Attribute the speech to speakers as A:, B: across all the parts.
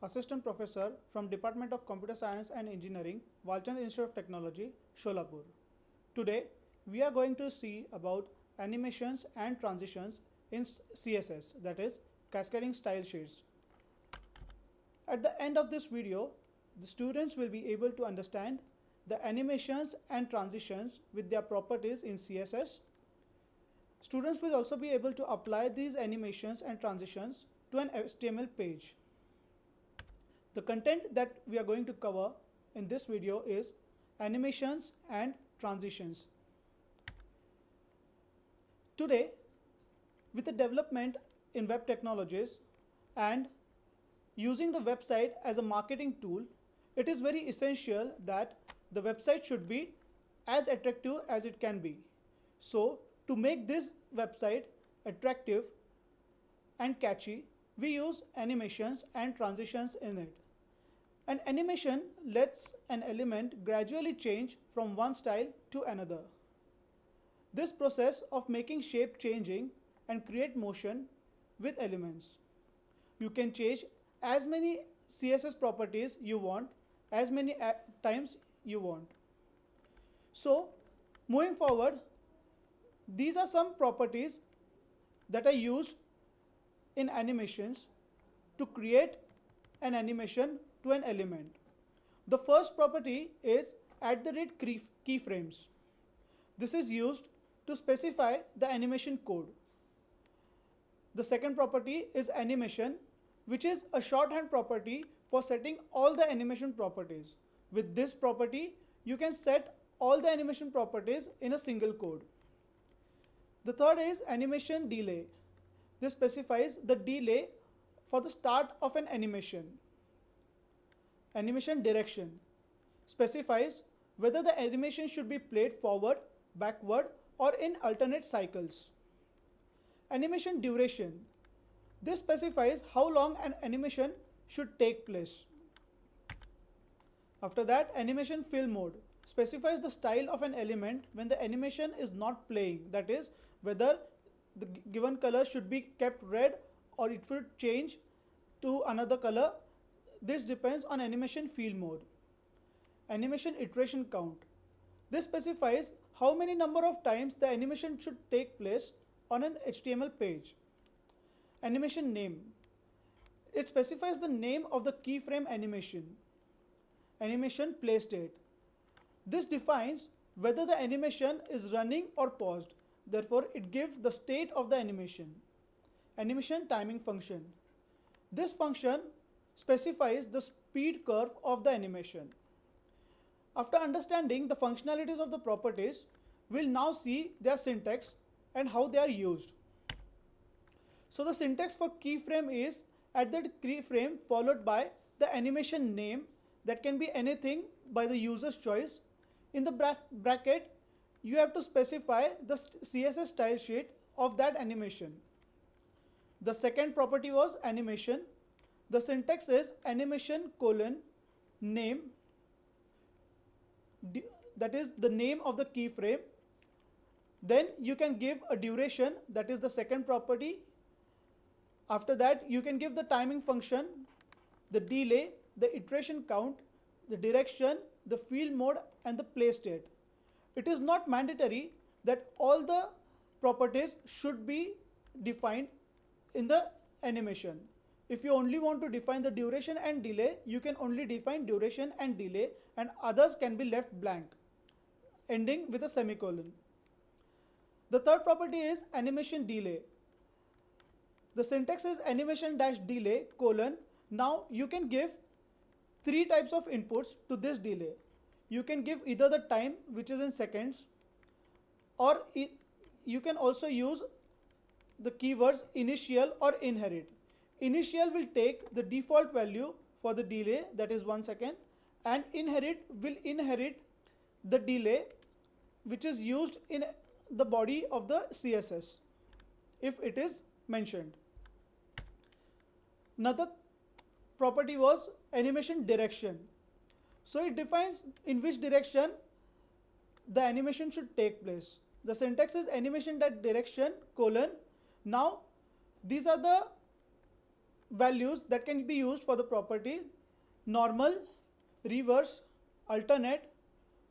A: Assistant Professor from Department of Computer Science and Engineering, Walchand Institute of Technology, Solapur. Today, we are going to see about animations and transitions in CSS, that is, cascading style sheets. At the end of this video, the students will be able to understand the animations and transitions with their properties in CSS. Students will also be able to apply these animations and transitions to an HTML page. The content that we are going to cover in this video is animations and transitions. Today, with the development in web technologies and using the website as a marketing tool, it is very essential that the website should be as attractive as it can be. So, to make this website attractive and catchy, we use animations and transitions in it. An animation lets an element gradually change from one style to another. This process of making shape changing and create motion with elements. You can change as many CSS properties you want, as many times you want. So, moving forward, these are some properties that are used in animations to create an animation to an element. The first property is @keyframes. This is used to specify the animation code. The second property is animation, which is a shorthand property for setting all the animation properties. With this property, you can set all the animation properties in a single code. The third is animation delay. This specifies the delay for the start of an animation. Animation direction specifies whether the animation should be played forward, backward, or in alternate cycles. Animation duration. This specifies how long an animation should take place. After that, animation fill mode specifies the style of an element when the animation is not playing, that is, whether the given color should be kept red or it will change to another color. This depends on animation fill mode. Animation iteration count. This specifies how many number of times the animation should take place on an HTML page. Animation name. It specifies the name of the keyframe animation. Animation play state. This defines whether the animation is running or paused. Therefore, it gives the state of the animation. Animation timing function. This function specifies the speed curve of the animation. After understanding the functionalities of the properties, we'll now see their syntax and how they are used. So the syntax for keyframe is @keyframe followed by the animation name, that can be anything by the user's choice. In the bracket, you have to specify the CSS style sheet of that animation. The second property was animation. The syntax is animation : name, that is the name of the keyframe. Then you can give a duration, that is the second property. After that, you can give the timing function, the delay, the iteration count, the direction, the fill mode, and the play state. It is not mandatory that all the properties should be defined in the animation. If you only want to define the duration and delay, you can only define duration and delay, and others can be left blank, ending with a semicolon. The third property is animation delay. The syntax is animation -delay : now you can give three types of inputs to this delay. You can give either the time, which is in seconds, or you can also use the keywords initial or inherit. Initial will take the default value for the delay, that is 1 second, and inherit will inherit the delay which is used in the body of the CSS if it is mentioned. Another property was animation direction. So it defines in which direction the animation should take place. The syntax is animation :direction : now these are the values that can be used for the property normal, reverse, alternate,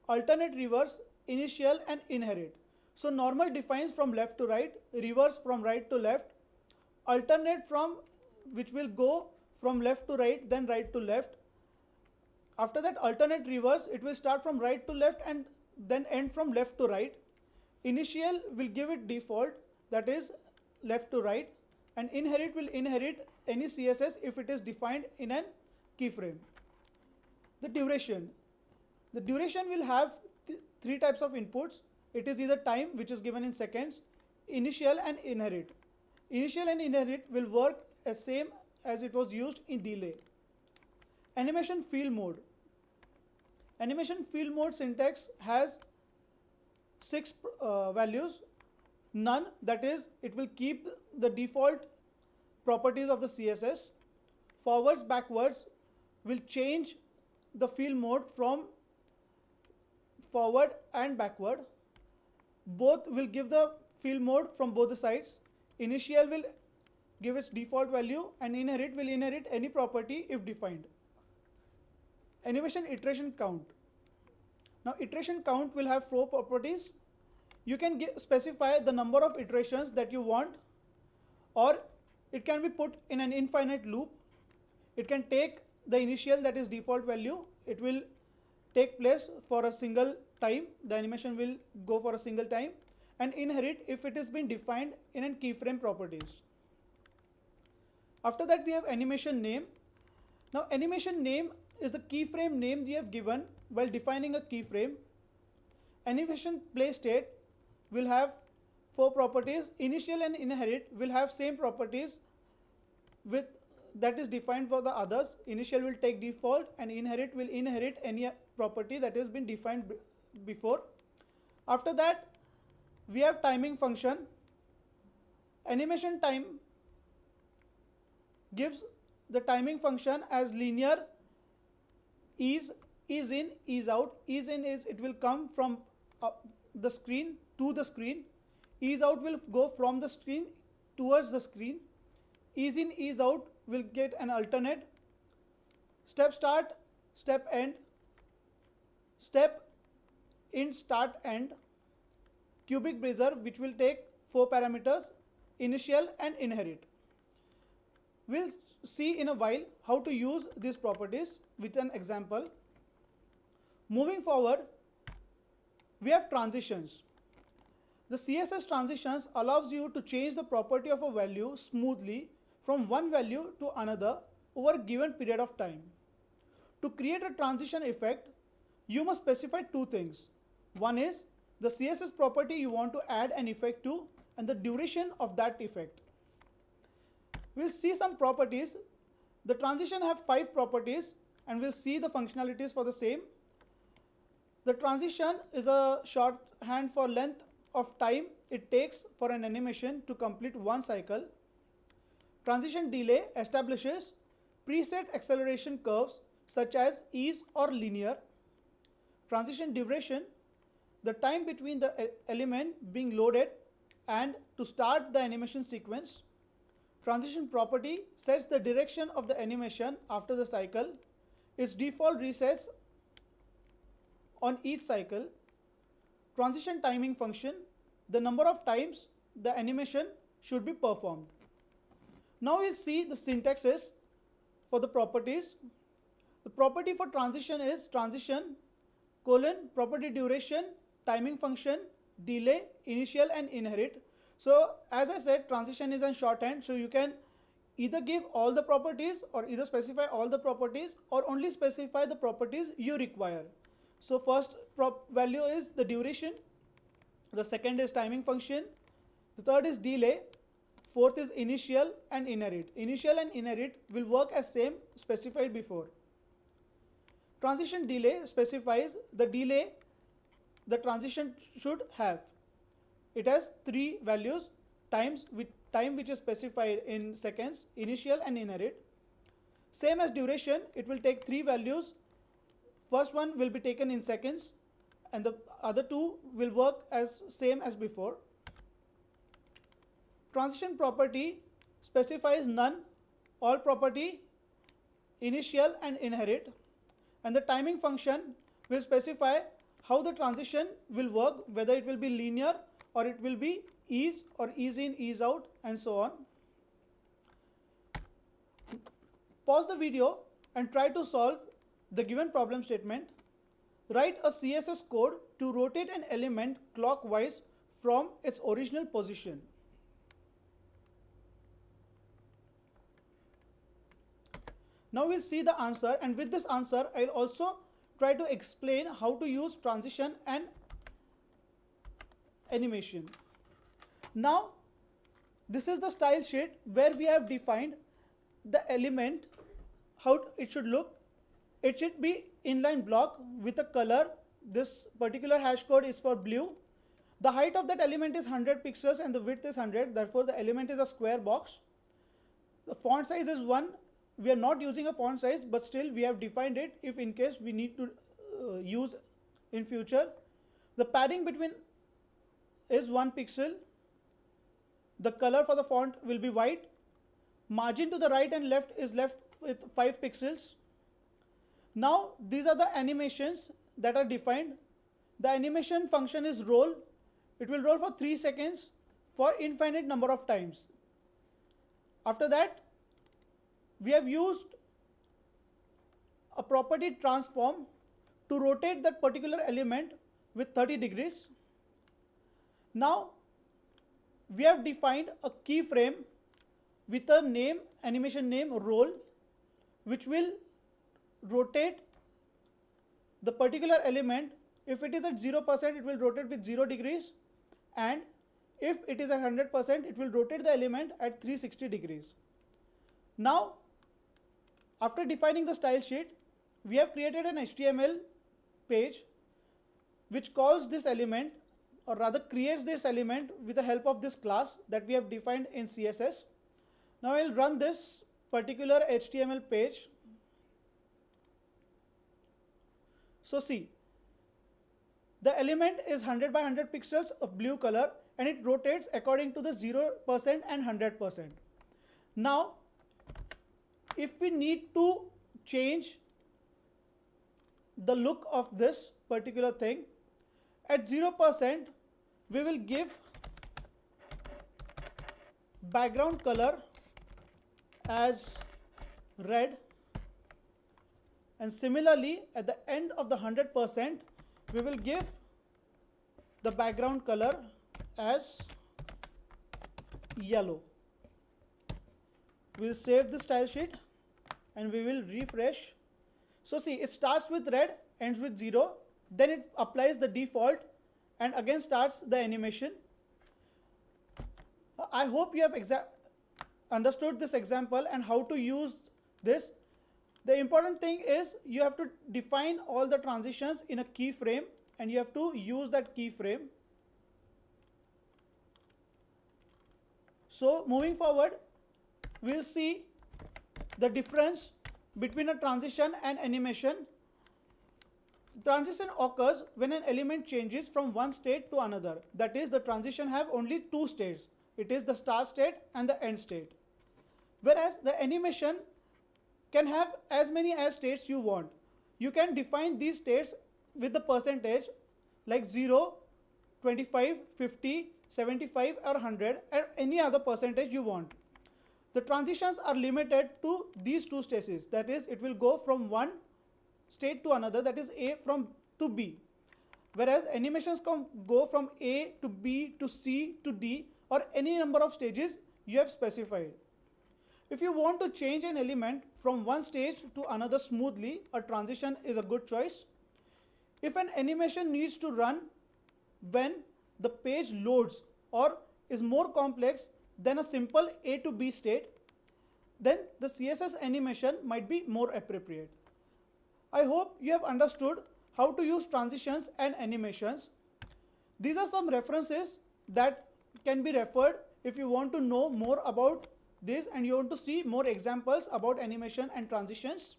A: alternate reverse, initial and inherit. So normal defines from left to right, reverse from right to left, alternate from which will go from left to right, then right to left. After that alternate reverse, it will start from right to left and then end from left to right. Initial will give it default, that is left to right, and inherit will inherit any CSS if it is defined in an keyframe. The duration. The duration will have three types of inputs. It is either time, which is given in seconds, initial and inherit. Initial and inherit will work as same as it was used in delay. Animation field mode. Animation field mode syntax has 6 values. None, that is, it will keep the default properties of the CSS. Forwards, backwards will change the field mode from forward and backward. Both will give the field mode from both the sides. Initial will give its default value and inherit will inherit any property if defined. Animation iteration count. Now iteration count will have 4 properties. You can specify the number of iterations that you want, or it can be put in an infinite loop. It can take the initial, that is default value. It will take place for a single time. The animation will go for a single time, and inherit if it has been defined in an keyframe properties. After that we have animation name. Now animation name is the keyframe name we have given while defining a keyframe. Animation play state will have 4 properties. Initial and inherit will have same properties with that is defined for the others. Initial will take default and inherit will inherit any property that has been defined before. After that we have timing function. Animation time gives the timing function as linear ease in, ease out. Ease in is it will come from the screen to the screen. Ease out will go from the screen towards the screen. Ease in, ease out will get an alternate. Step start, step end, step in, start, end. Cubic brazier, which will take 4 parameters, initial and inherit. We'll see in a while how to use these properties with an example. Moving forward, we have transitions. The CSS transitions allows you to change the property of a value smoothly from one value to another over a given period of time. To create a transition effect, you must specify 2 things. One is the CSS property you want to add an effect to and the duration of that effect. We'll see some properties. The transition have 5 properties and we'll see the functionalities for the same. The transition is a shorthand for length of time it takes for an animation to complete one cycle. Transition delay establishes preset acceleration curves such as ease or linear. Transition duration, the time between the element being loaded and to start the animation sequence. Transition property sets the direction of the animation after the cycle. Its default resets on each cycle. Transition timing function, the number of times the animation should be performed. Now we'll see the syntaxes for the properties. The property for transition is transition, property duration, timing function, delay, initial and inherit. So as I said, transition is a shorthand, so you can either give all the properties or either specify all the properties or only specify the properties you require. So first value is the duration, the second is timing function, the third is delay, fourth is initial and inherit. Initial and inherit will work as same specified before. Transition delay specifies the delay the transition should have. It has 3 values, time which is specified in seconds, initial and inherit. Same as duration, it will take 3 values. First one will be taken in seconds and the other 2 will work as same as before. Transition property specifies none all property initial and inherit, and the timing function will specify how the transition will work, whether it will be linear or it will be ease or ease in, ease out, and so on. Pause the video and try to solve the given problem statement. Write a CSS code to rotate an element clockwise from its original position. Now we'll see the answer, and with this answer I'll also try to explain how to use transition and animation. Now this is the style sheet where we have defined the element, how it should look. It should be inline block with a color. This particular hash code is for blue. The height of that element is 100 pixels and the width is 100. Therefore, the element is a square box. The font size is 1. We are not using a font size, but still we have defined it if in case we need to use in future. The padding between is 1 pixel. The color for the font will be white. Margin to the right and left is left with 5 pixels. Now these are the animations that are defined. The animation function is roll. It will roll for 3 seconds for infinite number of times. After that, we have used a property transform to rotate that particular element with 30 degrees. Now we have defined a keyframe with a name, animation name roll, which will rotate the particular element. If it is at 0%, it will rotate with 0 degrees, and if it is at 100%, it will rotate the element at 360 degrees. Now, after defining the style sheet, we have created an HTML page which calls this element, or rather creates this element with the help of this class that we have defined in CSS. Now I'll run this particular HTML page. So see, the element is 100 by 100 pixels of blue color, and it rotates according to the 0% and 100%. Now, if we need to change the look of this particular thing, at 0%, we will give background color as red, and similarly at the end of the 100%, we will give the background color as yellow. We'll save the style sheet and we will refresh. So see, it starts with red, ends with 0, then it applies the default and again starts the animation. I hope you have understood this example and how to use this. The important thing is you have to define all the transitions in a keyframe, and you have to use that keyframe. So moving forward, we'll see the difference between a transition and animation. Transition occurs when an element changes from one state to another. That is, the transition have only 2 states. It is the start state and the end state. Whereas the animation can have as many as states you want. You can define these states with the percentage like 0, 25, 50, 75 or 100, or any other percentage you want. The transitions are limited to these 2 stages. That is, it will go from one state to another, that is A to B. Whereas animations can go from A to B to C to D, or any number of stages you have specified. If you want to change an element from one stage to another smoothly, a transition is a good choice. If an animation needs to run when the page loads or is more complex than a simple A to B state, then the CSS animation might be more appropriate. I hope you have understood how to use transitions and animations. These are some references that can be referred if you want to know more about this and you want to see more examples about animation and transitions.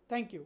A: Thank you.